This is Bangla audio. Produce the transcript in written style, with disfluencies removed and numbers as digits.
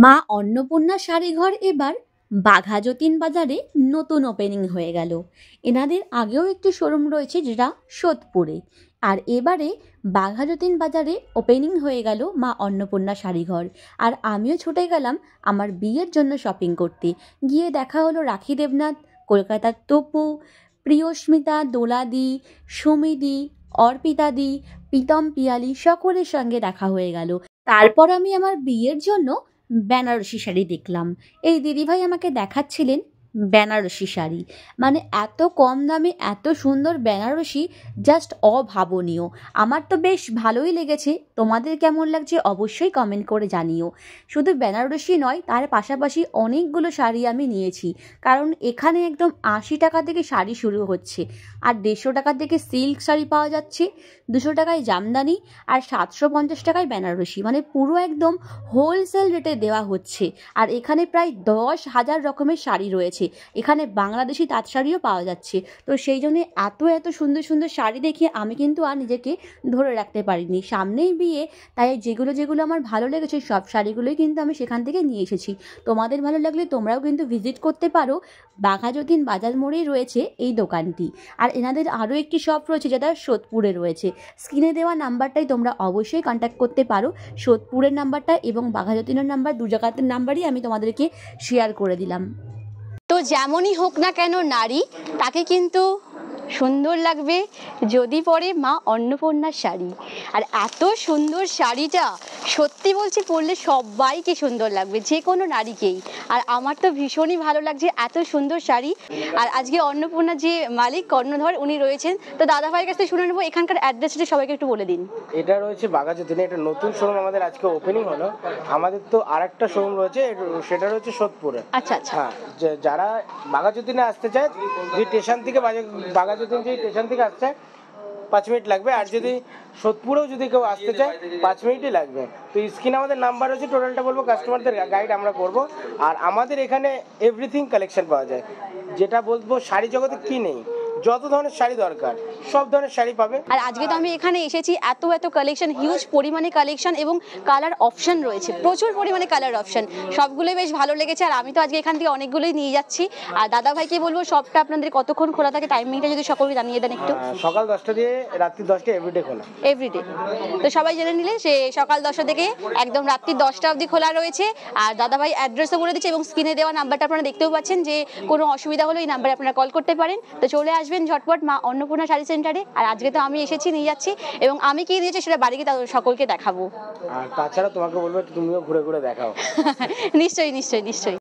মা অন্নপূর্ণা শাড়িঘর এবার বাঘাযতীন বাজারে নতুন ওপেনিং হয়ে গেল। এনাদের আগেও একটি শোরুম রয়েছে যেটা সোদপুরে, আর এবারে বাঘাযতীন বাজারে ওপেনিং হয়ে গেল মা অন্নপূর্ণা শাড়িঘর। আর আমিও ছুটে গেলাম আমার বিয়ের জন্য শপিং করতে। গিয়ে দেখা হলো রাখি দেবনাথ, কলকাতার তপু, প্রিয়স্মিতা, দোলাদি, সুমিদি, অর্পিতাদি, প্রীতম পিয়ালি সকলের সঙ্গে দেখা হয়ে গেল। তারপর আমি আমার বিয়ের জন্য বেনারসি শাড়ি দেখলাম। এই দিদিভাই আমাকে দেখাচ্ছিলেন বেনারসি শাড়ি, মানে এত কম দামে এত সুন্দর বেনারসি, জাস্ট অভাবনীয়। আমার তো বেশ ভালোই লেগেছে, তোমাদের কেমন লাগছে অবশ্যই কমেন্ট করে জানিও। শুধু বেনারসি নয়, তার পাশাপাশি অনেকগুলো শাড়ি আমি নিয়েছি, কারণ এখানে একদম 80 টাকা থেকে শাড়ি শুরু হচ্ছে, আর 150 টাকা থেকে সিল্ক শাড়ি পাওয়া যাচ্ছে, 200 টাকায় জামদানি, আর 750 টাকায় বেনারসি, মানে পুরো একদম হোলসেল রেটে দেওয়া হচ্ছে। আর এখানে প্রায় 10,000 রকমের শাড়ি রয়েছে। এখানে বাংলাদেশি তাঁত শাড়িও পাওয়া যাচ্ছে। তো সেই জন্য এত এত সুন্দর সুন্দর শাড়ি দেখে আমি কিন্তু আর নিজেকে ধরে রাখতে পারিনি। সামনেই বিয়ে, তাই যেগুলো যেগুলো আমার ভালো লেগেছে সব শাড়িগুলোই কিন্তু আমি সেখান থেকে নিয়ে এসেছি। তোমাদের ভালো লাগলে তোমরাও কিন্তু ভিজিট করতে পারো। বাঘাযতীন বাজার মোড়েই রয়েছে এই দোকানটি। আর এনাদের আরও একটি শপ রয়েছে যেটা সোদপুরে রয়েছে। স্ক্রিনে দেওয়া নাম্বারটাই তোমরা অবশ্যই কন্ট্যাক্ট করতে পারো। সোদপুরের নাম্বারটা এবং বাঘাযতীনের নাম্বার, দু জায়গার নাম্বারই আমি তোমাদেরকে শেয়ার করে দিলাম। তো যেমনই হোক না কেন নারী, তাকে কিন্তু সুন্দর লাগবে যদি পরে মা অন্নপূর্ণার শাড়ি। আর এত সুন্দর শাড়িটা সত্যি বলছি, পরলে সবাইকে সুন্দর লাগবে, যে কোনো নারীকেই। আর আমার তো ভীষণই ভালো লাগছে এত সুন্দর শাড়ি। আর আজকে অন্নপূর্ণা যে মালিক কর্ণধর উনি রয়েছেন, তো দাদা ভাইয়ের কাছ থেকে শুনে নেবো এখানকার অ্যাড্রেসটা সবাইকে একটু বলে দিন। এটা রয়েছে বাঘাযতীনে, এটা নতুন শোরুম আমাদের আজকে ওপেনিং হলো। আমাদের তো আরেকটা শোরুম রয়েছে, সেটা রয়েছে সোদপুরে। আচ্ছা আচ্ছা। হ্যাঁ, যারা বাঘাযতীনে আসতে চায়, যে স্টেশন থেকে বাঘাযতীন যে স্টেশন থেকে আসছে 5 মিনিট লাগবে, আর যদি সোদপুরেও যদি কেউ আসতে চায় 5 মিনিটই লাগবে। তো স্ক্রিনে আমাদের নাম্বার আছে, টোটালটা বলবো, কাস্টমারদের গাইড আমরা করব। আর আমাদের এখানে এভরিথিং কালেকশন পাওয়া যায়, যেটা বলবো শাড়ি জগতে কি নেই, যত ধরনের শাড়ি দরকার সব ধরনের শাড়ি পাবে। আর আজকে তো আমি এখানে এসেছি, এত এত কালেকশন, হিউজ পরিমাণে কালেকশন এবং কালার অপশন রয়েছে, প্রচুর পরিমাণে কালার অপশন, সবগুলোই বেশ ভালো লেগেছে। আর আমি তো আজকে এখান থেকে অনেকগুলোই নিয়ে যাচ্ছি। আর দাদা ভাইকে বলবো শপটা আপনাদের কতক্ষণ খোলা থাকে, টাইমিংটা যদি সকলকে জানিয়ে দেন একটু। সকাল 10টা দিয়ে রাত্রি 10টা এভরিডে খোলা। এভরিডে, তো সবাই জেনে নিলে সে সকাল 10টা থেকে একদম রাত্রি 10টা অবধি খোলা রয়েছে। আর দাদা ভাই অ্যাড্রেসও বলে দিচ্ছে এবং স্ক্রিনে দেওয়া নাম্বারটা আপনারা দেখতেও পাচ্ছেন, যে কোনো অসুবিধা হলে এই নাম্বারে আপনারা কল করতে পারেন। তো চলে আসবেন ঝটপট মা অন্নপূর্ণা শাড়ি সেন্টারে। আর আজকে তো আমি এসেছি, নিয়ে যাচ্ছি, এবং আমি কি নিয়েছি সেটা বাড়িতে সকলকে দেখাবো। আর তাছাড়া তোমাকে বলবো তুমিও ঘুরে ঘুরে দেখাও। নিশ্চয়ই নিশ্চয়ই নিশ্চয়ই।